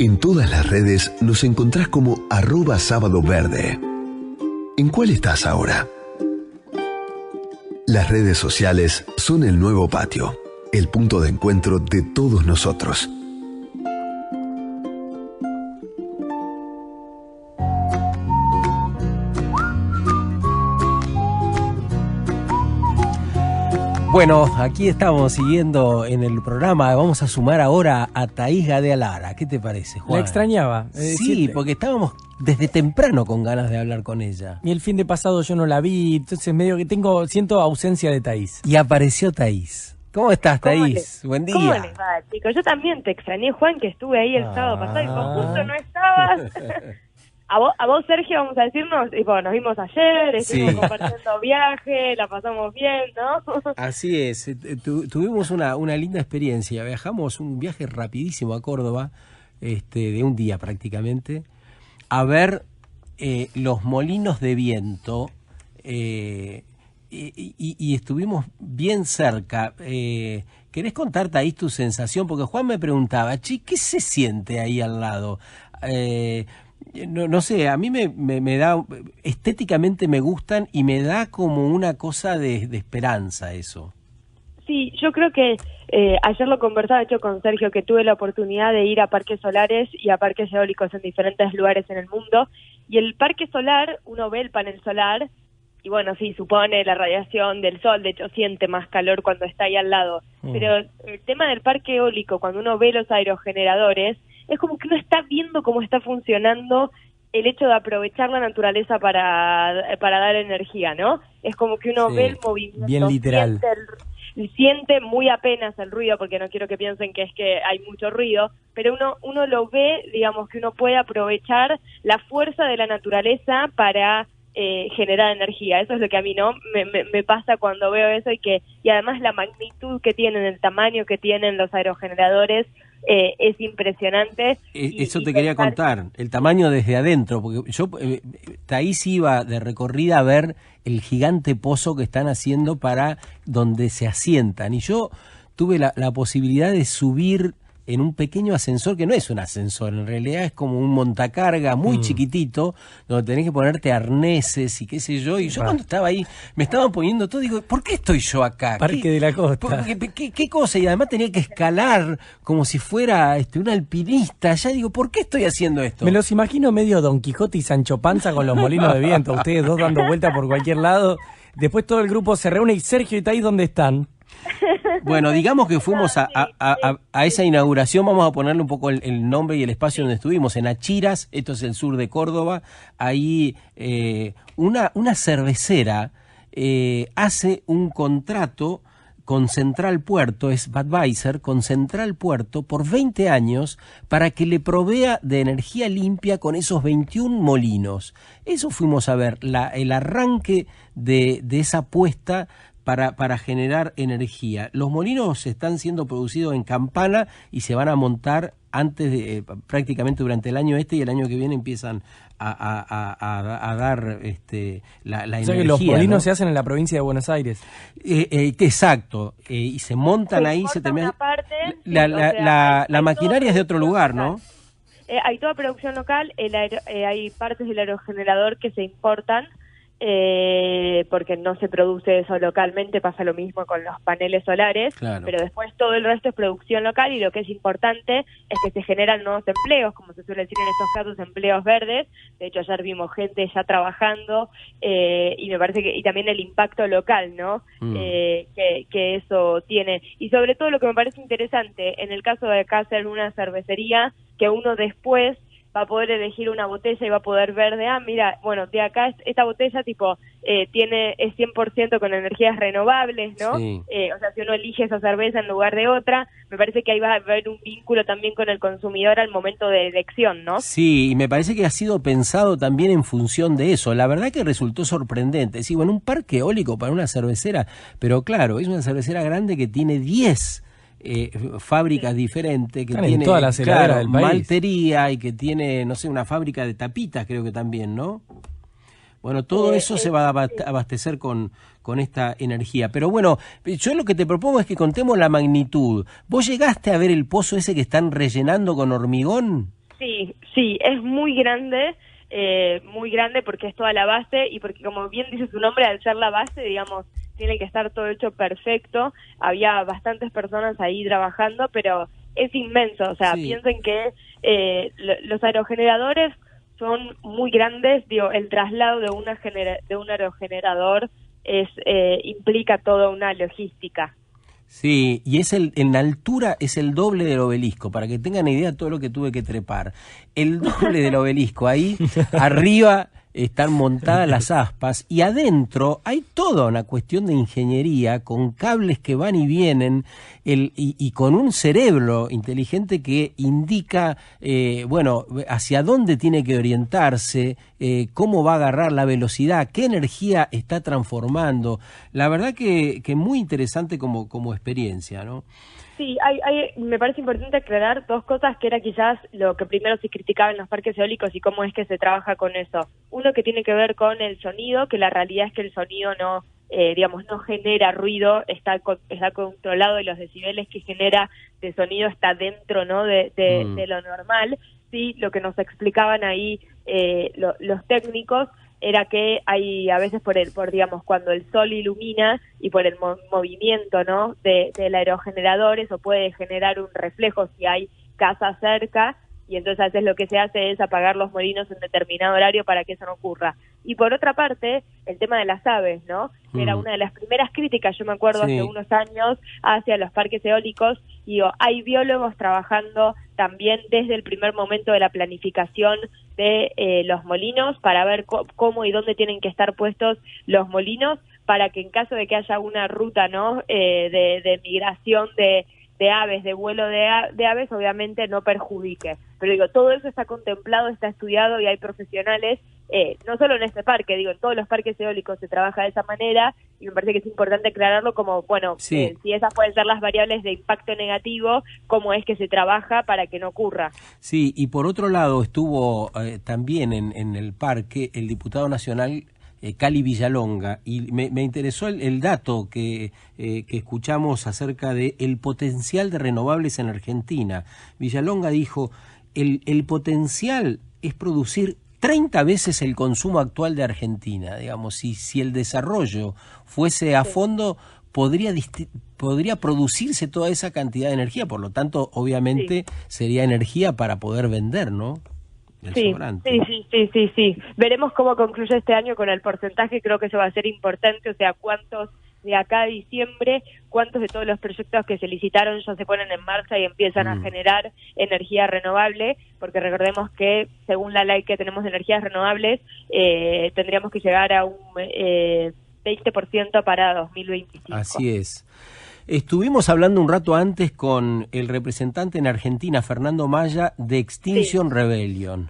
En todas las redes nos encontrás como @sábadoverde. ¿En cuál estás ahora? Las redes sociales son el nuevo patio, el punto de encuentro de todos nosotros. Bueno, aquí estamos siguiendo en el programa. Vamos a sumar ahora a Thaís Gadea Lara. ¿Qué te parece, Juan? La extrañaba. Sí, porque estábamos desde temprano con ganas de hablar con ella. Y el fin de pasado yo no la vi, entonces medio que siento ausencia de Thaís. Y apareció Thaís. ¿Cómo estás, Thaís? Buen día. ¿Cómo les va, chicos? Yo también te extrañé, Juan, que estuve ahí el sábado pasado y justo no estabas. A vos, Sergio, vamos a decirnos, y bueno, nos vimos ayer, estuvimos compartiendo viaje, la pasamos bien, ¿no? Así es, tuvimos una linda experiencia, viajamos un viaje rapidísimo a Córdoba, de un día prácticamente, a ver los molinos de viento, y estuvimos bien cerca. ¿Querés contarte ahí tu sensación? Porque Juan me preguntaba, ¿qué se siente ahí al lado? No sé, a mí me da, estéticamente me gustan y me da como una cosa de esperanza eso. Sí, yo creo que ayer lo conversaba, de hecho, con Sergio, que tuve la oportunidad de ir a parques solares y a parques eólicos en diferentes lugares en el mundo, y el parque solar, uno ve el panel solar, y bueno, sí, supone la radiación del sol, de hecho siente más calor cuando está ahí al lado, pero el tema del parque eólico, cuando uno ve los aerogeneradores, es como que uno está viendo cómo está funcionando el hecho de aprovechar la naturaleza para dar energía, ¿no? Es como que uno ve el movimiento, bien literal. Siente muy apenas el ruido, porque no quiero que piensen que es que hay mucho ruido, pero uno lo ve, digamos, que uno puede aprovechar la fuerza de la naturaleza para generar energía. Eso es lo que a mí me pasa cuando veo eso, y además la magnitud que tienen, el tamaño que tienen los aerogeneradores, es impresionante. Eso te quería contar, el tamaño desde adentro, porque yo, Thaís iba de recorrida a ver el gigante pozo que están haciendo para donde se asientan, y yo tuve la posibilidad de subir en un pequeño ascensor, que no es un ascensor, en realidad es como un montacarga muy chiquitito, donde tenés que ponerte arneses y qué sé yo, y yo cuando estaba ahí, me estaban poniendo todo, digo, ¿por qué estoy yo acá? Parque de la Costa. ¿Qué cosa? Y además tenía que escalar como si fuera un alpinista, ya digo, ¿por qué estoy haciendo esto? Me los imagino medio Don Quijote y Sancho Panza con los molinos de viento, ustedes dos dando vuelta por cualquier lado, después todo el grupo se reúne, y Sergio y Thaís, ¿dónde están? Bueno, digamos que fuimos a esa inauguración, vamos a ponerle un poco el nombre y el espacio donde estuvimos, en Achiras, esto es el sur de Córdoba, ahí una cervecera hace un contrato con Central Puerto, es Budweiser, con Central Puerto por 20 años para que le provea de energía limpia con esos 21 molinos. Eso fuimos a ver, el arranque de esa apuesta para generar energía. Los molinos están siendo producidos en Campana y se van a montar antes de prácticamente durante el año y el año que viene empiezan a dar la energía. O sea que los molinos, ¿no?, se hacen en la provincia de Buenos Aires. Exacto, y se montan ahí, se termina. La maquinaria es de otro lugar, ¿no? Hay toda producción local, hay partes del aerogenerador que se importan, porque no se produce eso localmente, pasa lo mismo con los paneles solares, claro. Pero después todo el resto es producción local, y lo que es importante es que se generan nuevos empleos, como se suele decir en estos casos, empleos verdes. De hecho, ayer vimos gente ya trabajando, y me parece que, y también el impacto local, ¿no? Que eso tiene. Y sobre todo lo que me parece interesante, en el caso de acá hacer una cervecería, que uno después va a poder elegir una botella y va a poder ver mira, bueno, de acá esta botella es 100% con energías renovables, ¿no? Sí. O sea, si uno elige esa cerveza en lugar de otra, me parece que ahí va a haber un vínculo también con el consumidor al momento de elección, ¿no? Sí, y me parece que ha sido pensado también en función de eso. La verdad que resultó sorprendente. Sí, bueno, un parque eólico para una cervecera, pero claro, es una cervecera grande que tiene 10 fábricas diferentes, que tiene toda la heladeras del país, maltería, y que tiene, no sé, una fábrica de tapitas, creo que también, ¿no? Bueno, todo eso se va a abastecer con esta energía. Pero bueno, yo lo que te propongo es que contemos la magnitud. ¿Vos llegaste a ver el pozo ese que están rellenando con hormigón? Sí, es muy grande porque es toda la base y porque, como bien dice su nombre, al ser la base, digamos, tiene que estar todo hecho perfecto. Había bastantes personas ahí trabajando, pero es inmenso. O sea, piensen que los aerogeneradores son muy grandes. Digo, el traslado de un aerogenerador implica toda una logística. Sí, y en altura es el doble del obelisco, para que tengan idea de todo lo que tuve que trepar. El doble del obelisco, ahí arriba están montadas las aspas y adentro hay toda una cuestión de ingeniería con cables que van y vienen y con un cerebro inteligente que indica hacia dónde tiene que orientarse, cómo va a agarrar la velocidad, qué energía está transformando. La verdad que muy interesante como experiencia, ¿no? Sí, me parece importante aclarar dos cosas que era quizás lo que primero se criticaba en los parques eólicos y cómo es que se trabaja con eso. Uno que tiene que ver con el sonido, que la realidad es que el sonido no genera ruido, está controlado y los decibeles que genera de sonido está dentro, ¿no? de lo normal. Sí, lo que nos explicaban ahí los técnicos era que hay a veces digamos, cuando el sol ilumina y por el movimiento, ¿no? del aerogenerador, eso puede generar un reflejo si hay casa cerca, y entonces a veces lo que se hace es apagar los molinos en determinado horario para que eso no ocurra. Y por otra parte, el tema de las aves, ¿no? Era una de las primeras críticas, yo me acuerdo, hace unos años, hacia los parques eólicos. Y hay biólogos trabajando también desde el primer momento de la planificación de los molinos para ver cómo y dónde tienen que estar puestos los molinos para que en caso de que haya una ruta, ¿no? de migración de aves, de vuelo de aves, obviamente no perjudique. Pero digo, todo eso está contemplado, está estudiado y hay profesionales, no solo en este parque, digo, en todos los parques eólicos se trabaja de esa manera y me parece que es importante aclararlo como, si esas pueden ser las variables de impacto negativo, cómo es que se trabaja para que no ocurra. Sí, y por otro lado estuvo también en el parque el diputado nacional Cali Villalonga, y me interesó el dato que escuchamos acerca de el potencial de renovables en Argentina. Villalonga dijo, el potencial es producir 30 veces el consumo actual de Argentina. Digamos, si el desarrollo fuese a fondo, podría producirse toda esa cantidad de energía, por lo tanto, obviamente, sería energía para poder vender, ¿no? Sí. Veremos cómo concluye este año con el porcentaje, creo que eso va a ser importante, o sea, cuántos de acá a diciembre, cuántos de todos los proyectos que se licitaron ya se ponen en marcha y empiezan a generar energía renovable, porque recordemos que según la ley que tenemos de energías renovables, tendríamos que llegar a un 20% para 2025. Así es. Estuvimos hablando un rato antes con el representante en Argentina, Fernando Maya, de Extinction Rebellion.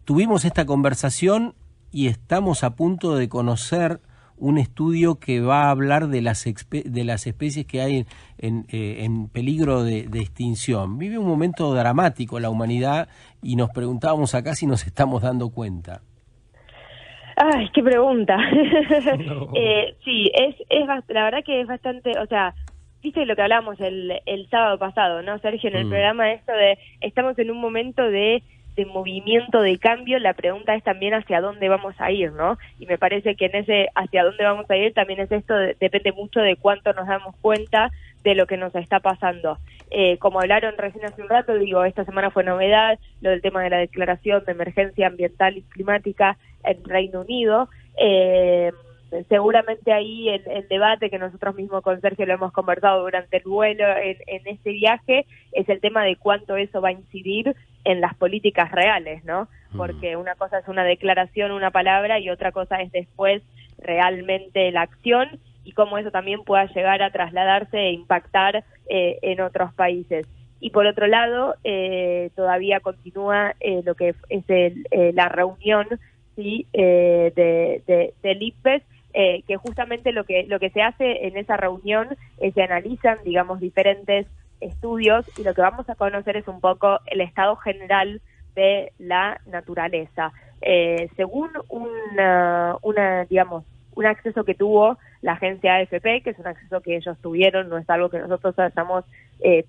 Tuvimos esta conversación y estamos a punto de conocer un estudio que va a hablar de las especies que hay en peligro de extinción. Vive un momento dramático la humanidad y nos preguntábamos acá si nos estamos dando cuenta. Ay, qué pregunta. No. Sí, la verdad que es bastante, o sea, viste lo que hablamos el sábado pasado, ¿no, Sergio? En el programa, esto de, estamos en un momento de movimiento, de cambio, la pregunta es también hacia dónde vamos a ir, ¿no? Y me parece que en ese hacia dónde vamos a ir también es esto, depende mucho de cuánto nos damos cuenta de lo que nos está pasando. Como hablaron recién hace un rato, digo, esta semana fue novedad lo del tema de la declaración de emergencia ambiental y climática en Reino Unido. Seguramente ahí el debate que nosotros mismos con Sergio lo hemos conversado durante el vuelo en este viaje es el tema de cuánto eso va a incidir en las políticas reales, ¿no? Porque una cosa es una declaración, una palabra, y otra cosa es después realmente la acción y cómo eso también pueda llegar a trasladarse e impactar en otros países. Y por otro lado, todavía continúa lo que es la reunión, ¿sí? del IPBES, que justamente lo que se hace en esa reunión es se analizan, digamos, diferentes estudios, y lo que vamos a conocer es un poco el estado general de la naturaleza. Según una digamos, un acceso que tuvo la agencia AFP, que es un acceso que ellos tuvieron, no es algo que nosotros hayamos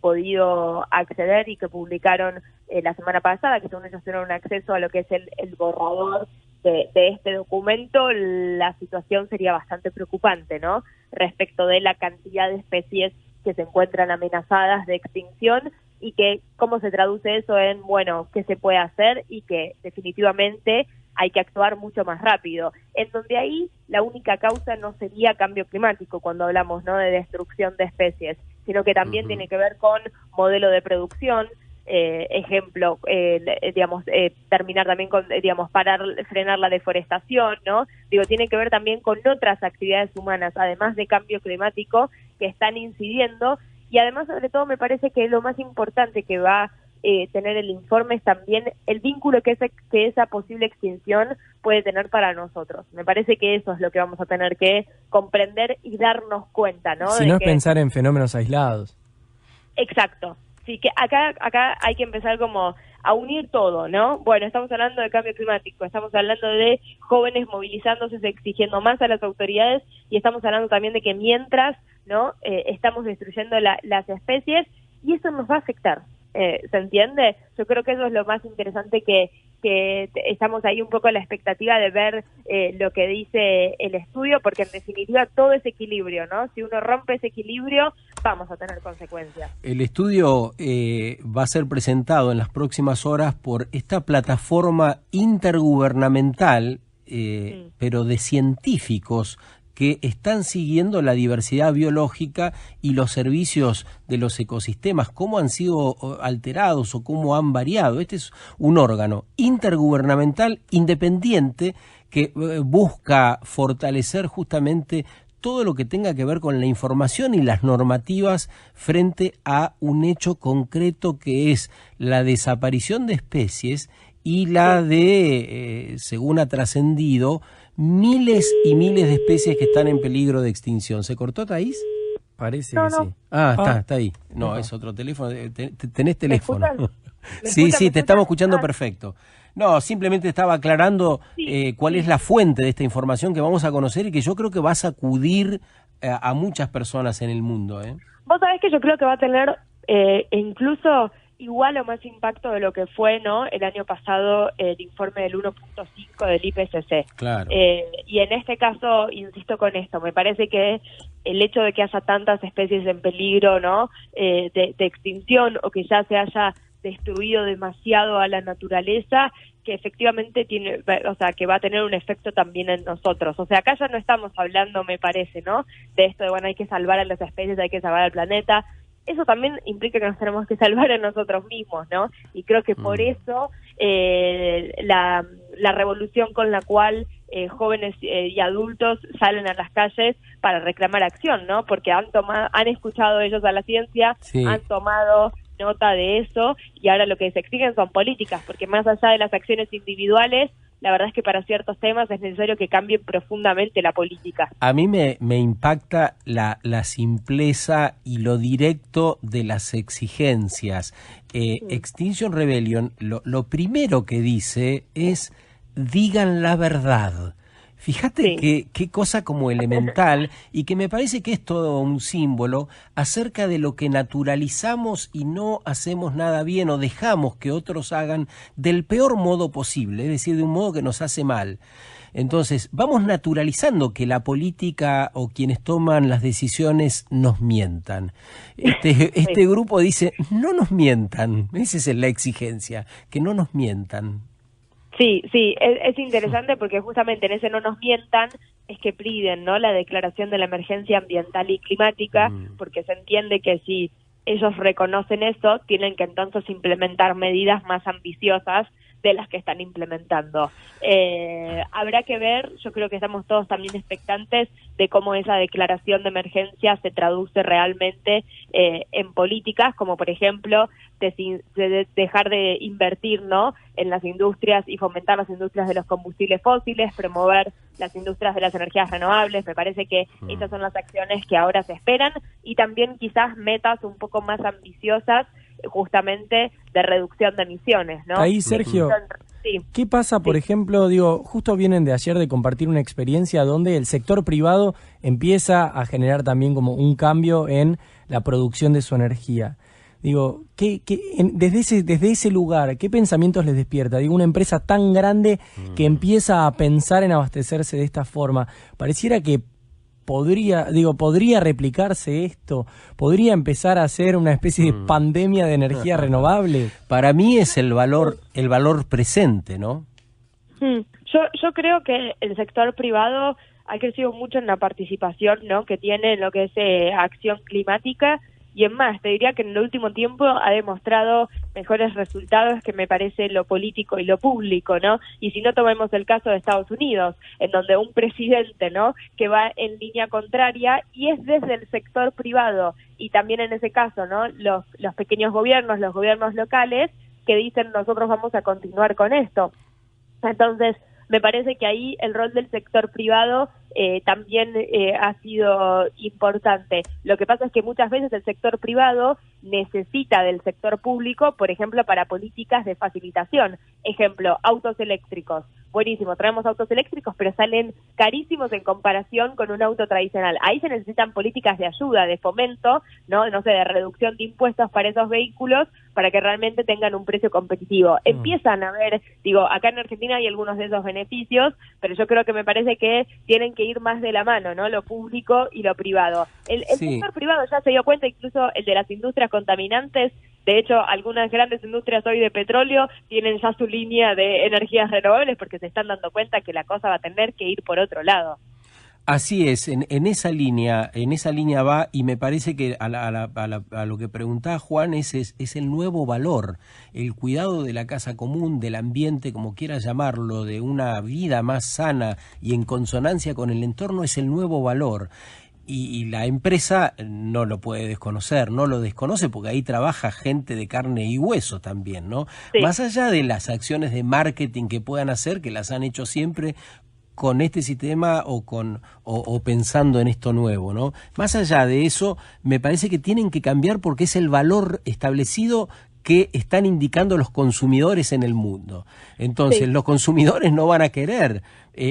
podido acceder, y que publicaron la semana pasada, que según ellos tuvieron un acceso a lo que es el borrador de este documento. La situación sería bastante preocupante, ¿no? Respecto de la cantidad de especies que se encuentran amenazadas de extinción, y que cómo se traduce eso en, bueno, qué se puede hacer, y que definitivamente hay que actuar mucho más rápido. En donde ahí la única causa no sería cambio climático cuando hablamos, ¿no?, de destrucción de especies, sino que también tiene que ver con modelo de producción, ejemplo, terminar también con, frenar la deforestación, ¿no? Tiene que ver también con otras actividades humanas, además de cambio climático, que están incidiendo. Y además, sobre todo, me parece que lo más importante que va a tener el informe es también el vínculo que esa posible extinción puede tener para nosotros. Me parece que eso es lo que vamos a tener que comprender y darnos cuenta, ¿no? Si no es pensar en fenómenos aislados. Exacto. Sí, que acá hay que empezar como a unir todo, ¿no? Bueno, estamos hablando de cambio climático, estamos hablando de jóvenes movilizándose, exigiendo más a las autoridades, y estamos hablando también de que mientras, ¿no?, estamos destruyendo las especies, y eso nos va a afectar, ¿se entiende? Yo creo que eso es lo más interesante, que estamos ahí un poco a la expectativa de ver lo que dice el estudio, porque en definitiva todo ese equilibrio, ¿no? Si uno rompe ese equilibrio, vamos a tener consecuencias. El estudio va a ser presentado en las próximas horas por esta plataforma intergubernamental, pero de científicos que están siguiendo la diversidad biológica y los servicios de los ecosistemas, cómo han sido alterados o cómo han variado. Este es un órgano intergubernamental independiente que busca fortalecer justamente todo lo que tenga que ver con la información y las normativas frente a un hecho concreto, que es la desaparición de especies y la de, según ha trascendido, miles y miles de especies que están en peligro de extinción. ¿Se cortó, Thaís? Parece No, que no. sí. Está ahí. No, es otro teléfono. ¿Tenés teléfono? ¿Me Sí, escuchan? te estamos escuchando perfecto. No, simplemente estaba aclarando cuál es la fuente de esta información que vamos a conocer y que yo creo que va a sacudir a muchas personas en el mundo. Vos sabés que yo creo que va a tener incluso igual o más impacto de lo que fue, ¿no?, el año pasado el informe del 1.5 del IPCC. Claro. Y en este caso, insisto con esto, me parece que el hecho de que haya tantas especies en peligro, ¿no?, de extinción, o que ya se haya destruido demasiado a la naturaleza, que efectivamente que va a tener un efecto también en nosotros. O sea, acá ya no estamos hablando, me parece, ¿no?, de esto de, bueno, hay que salvar a las especies, hay que salvar al planeta. Eso también implica que nos tenemos que salvar a nosotros mismos, ¿no? Y creo que por eso la revolución con la cual jóvenes y adultos salen a las calles para reclamar acción, ¿no? Porque han escuchado ellos a la ciencia, sí, han tomado nota de eso, y ahora lo que se exigen son políticas, porque más allá de las acciones individuales, la verdad es que para ciertos temas es necesario que cambien profundamente la política. A mí me impacta la simpleza y lo directo de las exigencias. Extinction Rebellion, lo primero que dice es: digan la verdad. Fíjate qué cosa como elemental, y que me parece que es todo un símbolo acerca de lo que naturalizamos y no hacemos nada bien, o dejamos que otros hagan del peor modo posible, es decir, de un modo que nos hace mal. Entonces, vamos naturalizando que la política o quienes toman las decisiones nos mientan. Este grupo dice: no nos mientan. Esa es la exigencia, que no nos mientan. Sí, es interesante, porque justamente en ese no nos mientan es que piden, ¿no?, la declaración de la emergencia ambiental y climática, porque se entiende que si ellos reconocen eso, tienen que entonces implementar medidas más ambiciosas de las que están implementando. Habrá que ver, yo creo que estamos todos también expectantes de cómo esa declaración de emergencia se traduce realmente en políticas, como por ejemplo dejar de invertir, ¿no?, en las industrias y fomentar las industrias de los combustibles fósiles, promover las industrias de las energías renovables. Me parece que esas son las acciones que ahora se esperan, y también quizás metas un poco más ambiciosas justamente de reducción de emisiones, ¿no? Ahí, Sergio, Sí. ¿Qué pasa, por ejemplo, justo vienen de ayer de compartir una experiencia donde el sector privado empieza a generar también como un cambio en la producción de su energía? Desde ese lugar, ¿qué pensamientos les despierta? Una empresa tan grande que empieza a pensar en abastecerse de esta forma. Pareciera que podría replicarse esto, podría empezar a ser una especie de pandemia de energía renovable. Para mí es el valor presente, ¿no? Yo creo que el sector privado ha crecido mucho en la participación, ¿no?, que tiene en lo que es acción climática. Y en más, te diría que en el último tiempo ha demostrado mejores resultados que me parece lo político y lo público, ¿no? Y si no, tomemos el caso de Estados Unidos, en donde un presidente, ¿no?, que va en línea contraria y es desde el sector privado y también en ese caso, ¿no?, los pequeños gobiernos, los gobiernos locales que dicen nosotros vamos a continuar con esto. Entonces, me parece que ahí el rol del sector privado también ha sido importante. Lo que pasa es que muchas veces el sector privado necesita del sector público, por ejemplo, para políticas de facilitación. Ejemplo, autos eléctricos. Buenísimo, traemos autos eléctricos, pero salen carísimos en comparación con un auto tradicional. Ahí se necesitan políticas de ayuda, de fomento, no sé, de reducción de impuestos para esos vehículos, para que realmente tengan un precio competitivo. Empiezan a ver, acá en Argentina hay algunos de esos beneficios, pero yo creo que me parece que tienen que ir más de la mano, ¿no?, lo público y lo privado. El sector privado ya se dio cuenta, incluso el de las industrias contaminantes. De hecho, algunas grandes industrias hoy de petróleo tienen ya su línea de energías renovables porque se están dando cuenta que la cosa va a tener que ir por otro lado. Así es, en esa línea va, y me parece que a lo que preguntaba Juan es el nuevo valor, el cuidado de la casa común, del ambiente, como quieras llamarlo, de una vida más sana y en consonancia con el entorno, es el nuevo valor. Y la empresa no lo puede desconocer, no lo desconoce porque ahí trabaja gente de carne y hueso también, ¿no? Sí. Más allá de las acciones de marketing que puedan hacer, que las han hecho siempre con este sistema o pensando en esto nuevo, ¿no? Más allá de eso, me parece que tienen que cambiar porque es el valor establecido que están indicando los consumidores en el mundo. Entonces, los consumidores no van a querer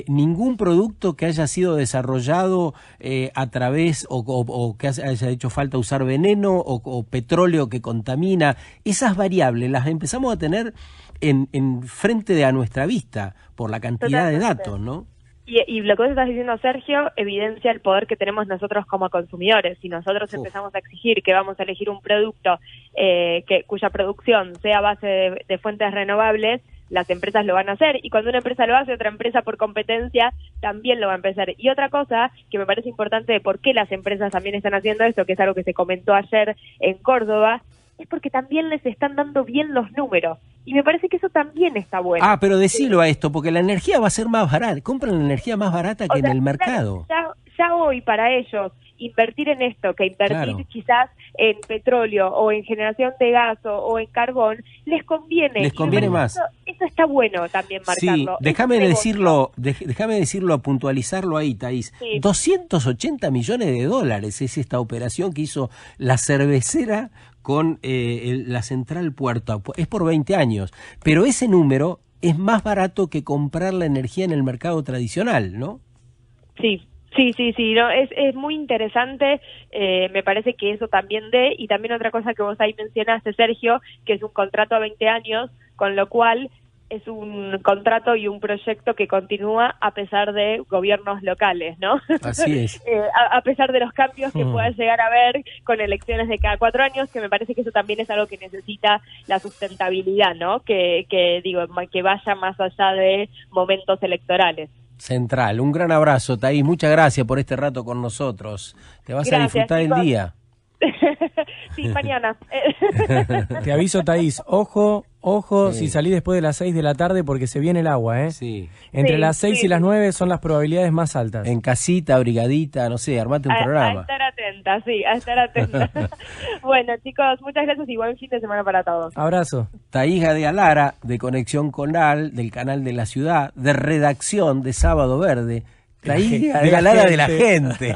ningún producto que haya sido desarrollado a través o que haya hecho falta usar veneno o petróleo que contamina. Esas variables las empezamos a tener en frente de a nuestra vista por la cantidad de datos, ¿no? Y lo que vos estás diciendo, Sergio, evidencia el poder que tenemos nosotros como consumidores. Si nosotros empezamos a exigir que vamos a elegir un producto cuya producción sea a base de fuentes renovables, las empresas lo van a hacer. Y cuando una empresa lo hace, otra empresa por competencia también lo va a empezar. Y otra cosa que me parece importante de por qué las empresas también están haciendo esto, que es algo que se comentó ayer en Córdoba, es porque también les están dando bien los números. Y me parece que eso también está bueno. Ah, pero decilo a esto, porque la energía va a ser más barata. Compran la energía más barata que en el mercado. Ya hoy para ellos invertir en esto, que invertir quizás en petróleo o en generación de gas o en carbón, les conviene. Les conviene más. Eso está bueno también marcarlo. Sí, déjame decirlo, puntualizarlo ahí, Thaís. Sí. 280 millones de dólares es esta operación que hizo la cervecera con la Central Puerto. Es por 20 años. Pero ese número es más barato que comprar la energía en el mercado tradicional, ¿no? Sí. No, es muy interesante, me parece que eso también y también otra cosa que vos ahí mencionaste, Sergio, que es un contrato a 20 años, con lo cual es un contrato y un proyecto que continúa a pesar de gobiernos locales, ¿no? Así es. A pesar de los cambios que pueda llegar a haber con elecciones de cada 4 años, que me parece que eso también es algo que necesita la sustentabilidad, ¿no? Que vaya más allá de momentos electorales. Central. Un gran abrazo, Thaís. Muchas gracias por este rato con nosotros. Te vas a disfrutar el día. Sí, mañana. Te aviso, Thaís, ojo, si salís después de las 6 de la tarde porque se viene el agua, ¿eh? Sí. Entre las 6 y las 9 son las probabilidades más altas. En casita, brigadita, no sé, armate un programa. A estar atenta. Bueno, chicos, muchas gracias y buen fin de semana para todos. Abrazo. Thaís Gadealara, de Conexión Conal, del Canal de la Ciudad, de redacción de Sábado Verde. Thaís Gadealara de la gente.